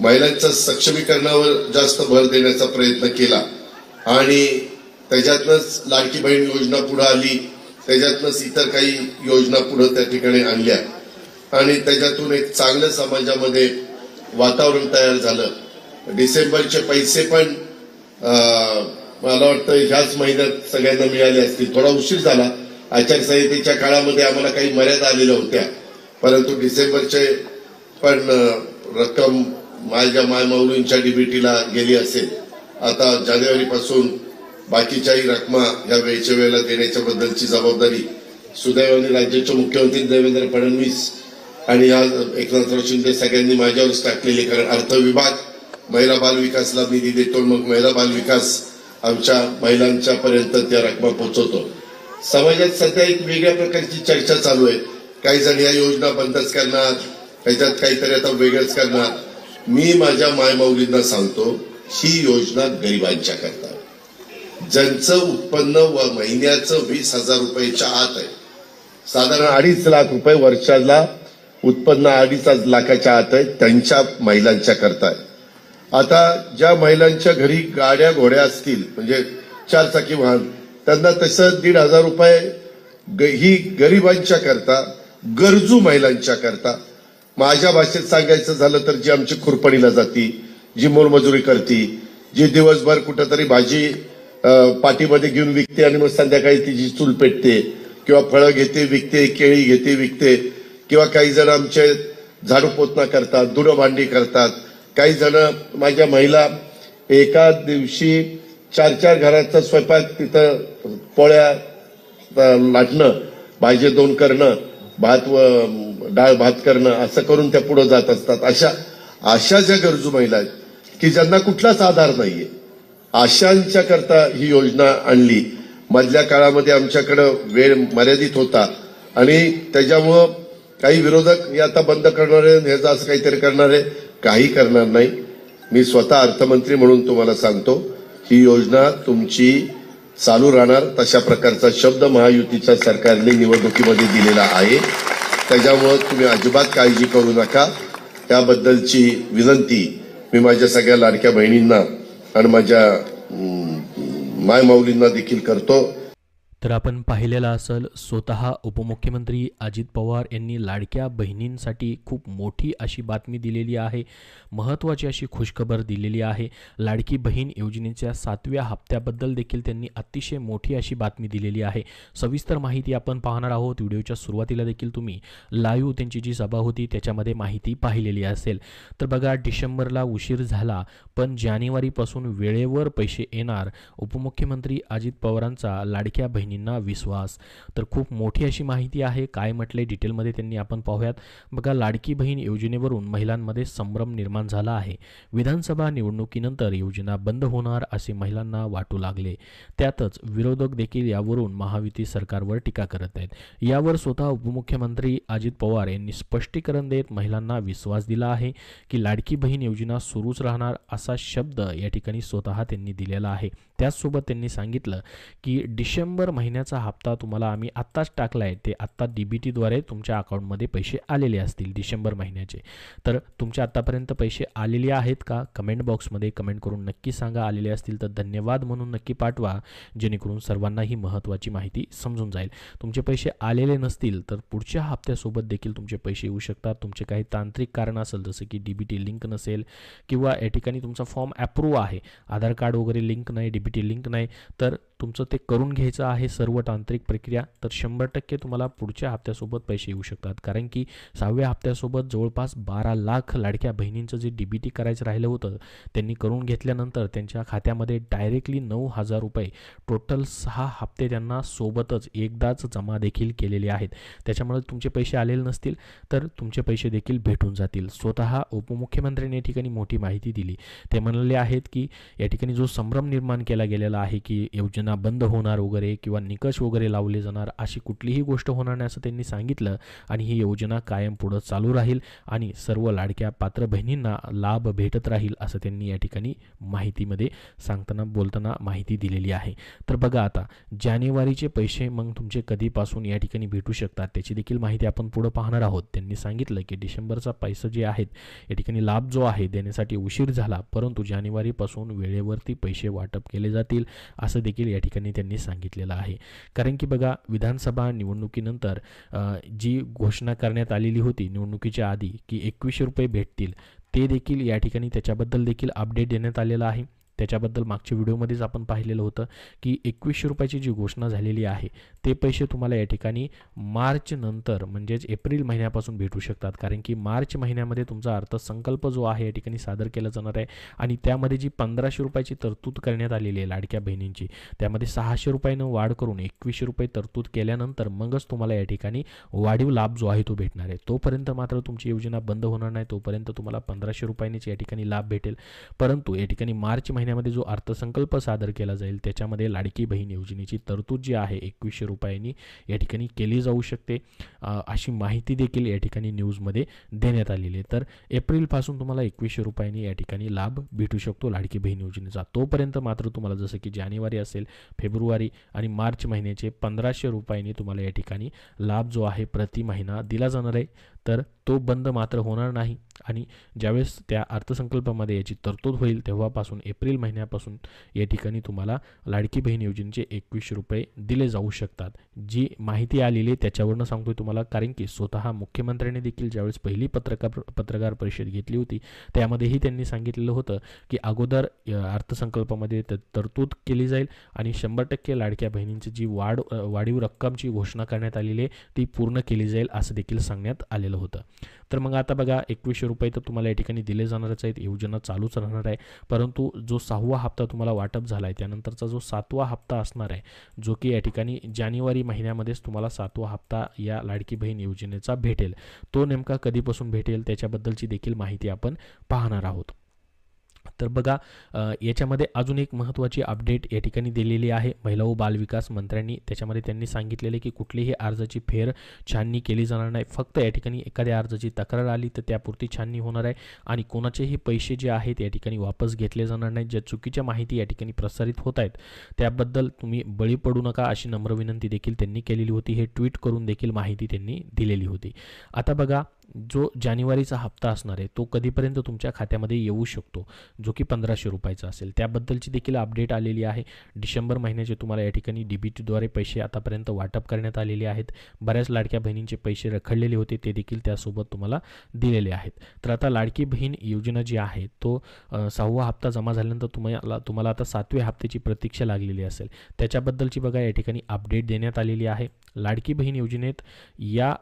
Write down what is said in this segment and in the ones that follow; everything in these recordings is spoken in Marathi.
महिलांच्या सक्षमीकरणावर जास्त भर देण्याचा प्रयत्न केला आणि त्याच्यातनंच लाडकी बहीण योजना पुढे आली, त्याच्यातनंच इतर काही योजना पुढे त्या ठिकाणी आणल्या आणि त्याच्यातून एक चांगलं समाजामध्ये वातावरण तयार झालं. डिसेंबरचे पैसे पण मला वाटतं ह्याच महिन्यात सगळ्यांना मिळाले असतील. थोडा उशीर झाला, आचारसंहितेच्या काळामध्ये आम्हाला काही मर्यादा आलेल्या होत्या, परंतु डिसेंबरचे पण रक्कम माझ्या मायमाऊलींच्या डीबीटीला गेली असेल. आता जानेवारीपासून बाकीच्याही रकमा ह्या वेळच्या वेळेला देण्याच्या बद्दलची जबाबदारी सुदैवाने राज्याचे मुख्यमंत्री देवेंद्र फडणवीस आणि या एकनाथराव शिंदे सगळ्यांनी माझ्यावरच टाकलेली. कारण अर्थ विभाग महिला बाल विकासला निधी देतो, मग महिला बाल विकास आमच्या महिलांच्या पर्यंत त्या रकमा पोहोचवतो. समाजात सध्या एक वेगळ्या प्रकारची चर्चा चालू आहे. काही जण या योजना बंदच करणार, त्याच्यात काहीतरी आता वेगळंच करणार. मी माझ्या मायमाऊलींना सांगतो, ही योजना गरिबांच्या करता, ज्यांचं उत्पन्न महिन्याचं 20,000 रुपयाच्या आत आहे, साधारण 2.5 लाख रुपये वर्षाला उत्पन्न 2.5 लाखाच्या आत आहे, त्यांच्या महिलांच्या करता आहे. आता ज्या महिलांच्या घरी गाड्या घोड्या असतील, म्हणजे 4 चाकी वाहन, त्यांना तसं 1,500 रुपये ही गरिबांच्या करता, गरजू महिलांच्या करता. माझ्या भाषेत सांगायचं झालं तर जी आमची खुरपणीला जाती, जी मोलमजुरी करती, जी दिवसभर कुठंतरी भाजी पाठीमध्ये घेऊन विकते आणि मग संध्याकाळी तिची चूल पेटते, किंवा फळं घेते विकते, केळी घेते विकते, किंवा काही जण आमचे झाडू पोतना करतात, धुणं भांडी करतात. काही जण माझ्या महिला एका दिवशी 4-4 घराचा स्वयंपाक, तिथं पोळ्या लाटणं, भाजी 2 करणं, भात व डाळ भात करणं, असं करून त्या पुढे जात असतात. अशा ज्या गरजू महिला आहेत की ज्यांना कुठलाच आधार नाहीये, अशांच्या करता ही योजना आणली. मधल्या काळामध्ये आमच्याकडे वेळ मर्यादित होता आणि त्याच्यामुळं काही विरोधक हे आता बंद करणार आहे, ह्याचं असं काहीतरी करणार आहे. काही करणार नाही. मी स्वतः अर्थमंत्री म्हणून तुम्हाला सांगतो, ही योजना तुमची चालू राहणार. तशा प्रकारचा शब्द महायुतीच्या सरकारने निवडणुकीमध्ये दिलेला आहे. त्याच्यामुळे तुम्ही अजिबात काळजी करू नका. त्याबद्दलची विनंती मी माझ्या सगळ्या लाडक्या बहिणींना आणि माझ्या मायमाऊलींना देखील करतो. तर आपण पाहिलेलं असेल, स्वतः उपमुख्यमंत्री अजित पवार यांनी लाडक्या बहिणींसाठी खूप मोठी अशी बातमी दिलेली आहे, महत्त्वाची अशी खुशखबर दिलेली आहे. लाडकी बहीण योजनेच्या 7व्या हप्त्याबद्दल देखील त्यांनी अतिशय मोठी अशी बातमी दिलेली आहे. सविस्तर माहिती आपण पाहणार आहोत. व्हिडिओच्या सुरुवातीला देखील तुम्ही लाईव्ह त्यांची जी सभा होती त्याच्यामध्ये माहिती पाहिलेली असेल. तर बघा, डिसेंबरला उशीर झाला पण जानेवारीपासून वेळेवर पैसे येणार, उपमुख्यमंत्री अजित पवारांचा लाडक्या बहिणींना विश्वास. तर खूप मोठी अशी माहिती आहे. काय म्हटले डिटेलमध्ये त्यांनी आपण पाहूयात. बघा, लाडकी बहीण योजनेवरून महिलांमध्ये संभ्रम निर्माण झाला आहे. विधानसभा निवडणुकीनंतर योजना बंद होणार असे महिलांना वाटू लागले. त्यातच विरोधक देखील यावरून महायुती सरकारवर टीका करत आहेत. यावर स्वतः उपमुख्यमंत्री अजित पवार यांनी स्पष्टीकरण देत महिलांना विश्वास दिला आहे की लाडकी बहीण योजना सुरूच राहणार असा शब्द या ठिकाणी स्वतः त्यांनी दिलेला आहे. त्याचसोबत त्यांनी सांगितलं की डिसेंबर महिन्याचा हप्ता तुम्हाला आम्ही आत्ताच टाकलाय, ते आत्ता डीबीटीद्वारे तुमच्या अकाउंटमध्ये पैसे आलेले असतील डिसेंबर महिन्याचे. तर तुमच्या आतापर्यंत पैसे आलेले आहेत का? कमेंट बॉक्समध्ये कमेंट करून नक्की सांगा. आलेले असतील तर धन्यवाद म्हणून नक्की पाठवा, जेणेकरून सर्वांना ही महत्त्वाची माहिती समजून जाईल. तुमचे पैसे आलेले नसतील तर पुढच्या हप्त्यासोबत देखील तुमचे पैसे येऊ शकतात. तुमचे काही तांत्रिक कारण असेल, जसं की डीबीटी लिंक नसेल किंवा या ठिकाणी तुमचा फॉर्म अप्रूव्ह आहे, आधार कार्ड वगैरे लिंक नाही, डीबीटी लिंक नाही, तर तुमचं ते करून घ्यायचं आहे सर्व तांत्रिक प्रक्रिया. तर 100% तुम्हाला पुढच्या हप्त्यासोबत पैसे येऊ शकतात. कारण की 6व्या हप्त्यासोबत जवळपास 12 लाख लाडक्या बहिणींचं जे डीबीटी करायचं राहिलं होतं त्यांनी करून घेतल्यानंतर त्यांच्या खात्यामध्ये डायरेक्टली 9,000 रुपये टोटल 6 हप्ते त्यांना सोबतच एकदाच जमा देखील केलेले आहेत. त्याच्यामुळे तुमचे पैसे आलेले नसतील तर तुमचे पैसे देखील भेटून जातील. स्वतः उपमुख्यमंत्र्यांनी या ठिकाणी मोठी माहिती दिली. ते म्हणाले आहेत की या ठिकाणी जो संभ्रम निर्माण केला गेलेला आहे की योजना योजना बंद होणार वगैरे किंवा निकष वगैरे लावले जाणार अशी कुठलीही गोष्ट होणार नाही असं त्यांनी सांगितलं आणि ही योजना कायम पुढे चालू राहील आणि सर्व लाडक्या पात्र बहिणींना लाभ भेटत राहील असं त्यांनी या ठिकाणी माहितीमध्ये बोलताना माहिती दिलेली आहे. तर बघा आता जानेवारीचे पैसे मग तुमचे कधीपासून या ठिकाणी भेटू शकतात त्याची देखील माहिती आपण पुढे पाहणार आहोत. त्यांनी सांगितलं की डिसेंबरचा पैसे जे आहेत या ठिकाणी लाभ जो आहे देण्यासाठी उशीर झाला, परंतु जानेवारीपासून वेळेवरती पैसे वाटप केले जातील असं देखील या ठिकाणी त्यांनी सांगितलेलं आहे. कारण की बघा विधानसभा निवडणुकीनंतर जी घोषणा करण्यात आलेली होती निवडणुकीच्या आधी की 2100 रुपये भेटतील, ते देखील या ठिकाणी त्याच्याबद्दल देखील अपडेट देण्यात आलेला आहे. त्याच्याबद्दल मागच्या व्हिडिओमध्येच आपण पाहिलेलं होतं की 2100 रुपयाची जी घोषणा झालेली आहे ते पैसे तुम्हाला या ठिकाणी मार्च नंतर म्हणजेच एप्रिल महिन्यापासून भेटू शकतात. कारण की मार्च महिन्यामध्ये तुमचा अर्थसंकल्प जो आहे या ठिकाणी सादर केला जाणार आहे आणि त्यामध्ये जी 1500 रुपयाची तरतूद करण्यात आलेली आहे लाडक्या बहिणींची, त्यामध्ये 600 रुपयानं वाढ करून 2100 रुपये तरतूद केल्यानंतर मगच तुम्हाला या ठिकाणी वाढीव लाभ जो आहे तो भेटणार आहे. तोपर्यंत मात्र तुमची योजना बंद होणार नाही, तोपर्यंत तुम्हाला 1500 रुपयांनीच या ठिकाणी लाभ भेटेल. परंतु या ठिकाणी मार्च महिन्यामध्ये जो अर्थसंकल्प सादर केला जाईल त्याच्यामध्ये लाडकी बहीण योजनेची तरतूद जी आहे 2100 रुपयांनी या ठिकाणी केली जाऊ शकते अशी माहिती देखील या ठिकाणी न्यूजमध्ये देण्यात आलेली आहे. तर एप्रिलपासून तुम्हाला 2100 रुपयांनी या ठिकाणी लाभ भेटू शकतो लाडकी बहीण योजनेचा. तोपर्यंत मात्र तुम्हाला जसं की जानेवारी असेल, फेब्रुवारी आणि मार्च महिन्याचे 1500 रुपयांनी तुम्हाला या ठिकाणी लाभ जो आहे प्रति महिना दिला जाणार आहे. तर तो बंद मात्र होणार नाही आणि ज्यावेळेस त्या अर्थसंकल्पामध्ये याची तरतूद होईल तेव्हापासून एप्रिल महिन्यापासून या ठिकाणी तुम्हाला लाडकी बहीण योजनेचे 2100 रुपये दिले जाऊ शकतात. जी माहिती आलेली आहे त्याच्यावरनं सांगतोय तुम्हाला, कारण की स्वतः मुख्यमंत्र्यांनी देखील ज्यावेळेस पहिली पत्रकार परिषद घेतली होती त्यामध्येही त्यांनी सांगितलेलं होतं की अगोदर अर्थसंकल्पामध्ये तरतूद केली जाईल आणि 100% लाडक्या बहिणींची जी वाढीव रक्कमची घोषणा करण्यात आलेली आहे ती पूर्ण केली जाईल असं देखील सांगण्यात आलेलं होतं. तर मग आता बघा 2100 रुपये तर तुम्हाला या ठिकाणी दिले जाणारच आहेत, योजना चालूच राहणार आहे. परंतु जो 6वा हप्ता तुम्हाला वाटप झाला आहे त्यानंतरचा जो 7वा हप्ता असणार आहे जो की या ठिकाणी जानेवारी महिन्यामध्येच तुम्हाला 7वा हप्ता या लाडकी बहीण योजनेचा भेटेल, तो नेमका कधीपासून भेटेल त्याच्याबद्दलची देखील माहिती आपण पाहणार आहोत. तर बघा याच्यामध्ये अजून एक महत्त्वाची अपडेट या ठिकाणी दिलेली आहे महिला व बालविकास मंत्र्यांनी. त्याच्यामध्ये त्यांनी सांगितलेले की कुठलीही अर्जाची फेर छाननी केली जाणार नाही. फक्त या ठिकाणी एखाद्या अर्जाची तक्रार आली तर त्यापुरती छाननी होणार आहे आणि कोणाचेही पैसे जे आहेत या ठिकाणी वापस घेतले जाणार नाहीत. ज्या चुकीच्या माहिती या ठिकाणी प्रसारित होत आहेत त्याबद्दल तुम्ही बळी पडू नका अशी नम्र विनंती देखील त्यांनी केलेली होती. हे ट्विट करून देखील माहिती त्यांनी दिलेली होती. आता बघा जो जानेवारीचा हप्ता असणार आहे तो कधीपर्यंत तुमच्या खात्यामध्ये येऊ शकतो, जो की 1500 रुपयाचा असेल, त्याबद्दलची देखील अपडेट आलेली आहे. डिसेंबर महिन्याचे तुम्हाला या ठिकाणी डीबीटीद्वारे पैसे आतापर्यंत वाटप करण्यात आलेले आहेत. बऱ्याच लाडक्या बहिणींचे पैसे रखडलेले होते ते देखील त्यासोबत तुम्हाला दिलेले आहेत. तर आता लाडकी बहीण योजना जी आहे तो 6वा हप्ता जमा झाल्यानंतर तुम्हाला आता 7व्या हप्त्याची प्रतीक्षा लागलेली असेल. त्याच्याबद्दलची बघा या ठिकाणी अपडेट देण्यात आलेली आहे. लाडकी बहीण योजनेत या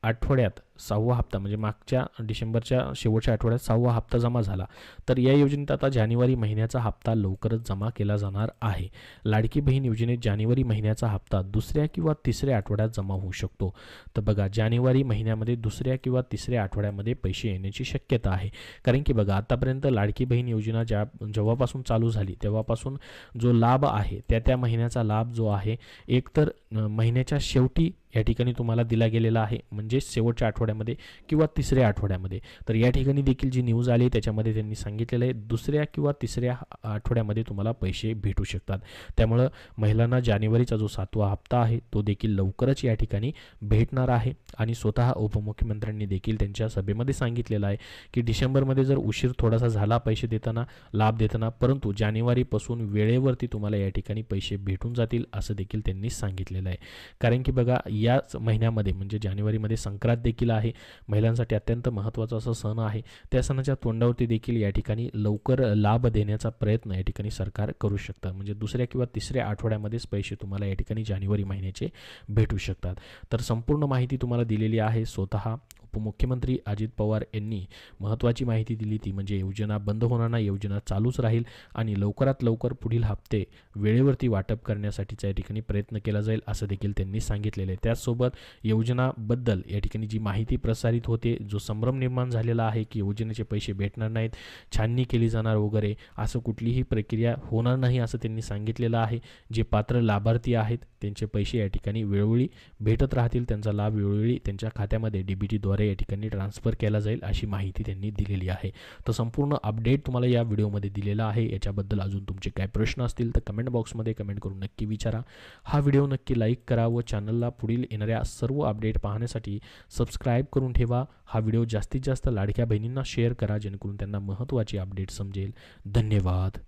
आठवड्यात 6वा हप्ता म्हणजे मागच्या डिसेंबरच्या शेवटच्या आठवड्यात 6वा हप्ता जमा झाला, तर या योजनेत आता जानेवारी महिन्याचा हप्ता लवकरच जमा केला जाणार आहे. लाडकी बहीण योजनेत जानेवारी महिन्याचा हप्ता 2ऱ्या किंवा 3ऱ्या आठवड्यात जमा होऊ शकतो. तर बघा जानेवारी महिन्यामध्ये 2ऱ्या किंवा 3ऱ्या आठवड्यामध्ये पैसे येण्याची शक्यता आहे. कारण की बघा आतापर्यंत लाडकी बहीण योजना जेव्हापासून चालू झाली तेव्हापासून जो लाभ आहे त्या महिन्याचा लाभ जो आहे एकतर महिन्याच्या शेवटी या ठिकाणी तुम्हाला दिला गेलेला आहे म्हणजे शेवटच्या आठवड्यामध्ये किंवा 3ऱ्या आठवड्यामध्ये. तर या ठिकाणी देखील जी न्यूज आली त्याच्यामध्ये त्यांनी सांगितलेलं आहे 2ऱ्या किंवा 3ऱ्या आठवड्यामध्ये तुम्हाला पैसे भेटू शकतात. त्यामुळं महिलांना जानेवारीचा जो 7वा हप्ता आहे तो देखील लवकरच या ठिकाणी भेटणार आहे. आणि स्वतः उपमुख्यमंत्र्यांनी देखील त्यांच्या सभेमध्ये सांगितलेलं आहे की डिसेंबरमध्ये जर उशीर थोडासा झाला पैसे देताना, लाभ देताना, परंतु जानेवारीपासून वेळेवरती तुम्हाला या ठिकाणी पैसे भेटून जातील असं देखील त्यांनी सांगितलेलं आहे. कारण की बघा याच महिन्यामध्ये म्हणजे जानेवारीमध्ये संक्रांत देखील आहे, महिलांसाठी अत्यंत महत्त्वाचा असा सण आहे. त्या सणाच्या तोंडावरती देखील या ठिकाणी लवकर लाभ देण्याचा प्रयत्न या ठिकाणी सरकार करू शकतं. म्हणजे 2ऱ्या किंवा 3ऱ्या आठवड्यामध्येच पैसे तुम्हाला या ठिकाणी जानेवारी महिन्याचे भेटू शकतात. तर संपूर्ण माहिती तुम्हाला दिलेली आहे स्वतः उपमुख्यमंत्री अजित पवार यांनी महत्त्वाची माहिती दिली ती म्हणजे योजना बंद होणार नाही, योजना चालूच राहील आणि लवकरात लवकर पुढील हप्ते वेळेवरती वाटप करण्यासाठीचा या ठिकाणी प्रयत्न केला जाईल असं देखील त्यांनी सांगितलेलं आहे. त्याचसोबत योजनाबद्दल या ठिकाणी जी माहिती प्रसारित होते, जो संभ्रम निर्माण झालेला आहे की योजनेचे पैसे भेटणार नाहीत, छाननी केली जाणार वगैरे, असं कुठलीही प्रक्रिया होणार नाही असं त्यांनी सांगितलेलं आहे. जे पात्र लाभार्थी आहेत त्यांचे पैसे या ठिकाणी वेळोवेळी भेटत राहतील, त्यांचा लाभ वेळोवेळी त्यांच्या खात्यामध्ये DBTद्वारे या ठिकाणी ट्रान्सफर केला जाईल अशी माहिती त्यांनी दिलेली आहे. तर संपूर्ण अपडेट तुम्हाला या व्हिडिओमध्ये दिलेला आहे. याच्याबद्दल अजून तुमचे काय प्रश्न असतील तर कमेंट बॉक्समध्ये कमेंट करून नक्की विचारा. हा व्हिडिओ नक्की लाईक करा व चॅनलला पुढील येणाऱ्या सर्व अपडेट पाहण्यासाठी सबस्क्राईब करून ठेवा. हा व्हिडिओ जास्तीत जास्त लाडक्या बहिणींना शेअर करा जेणेकरून त्यांना महत्त्वाची अपडेट समजेल. धन्यवाद.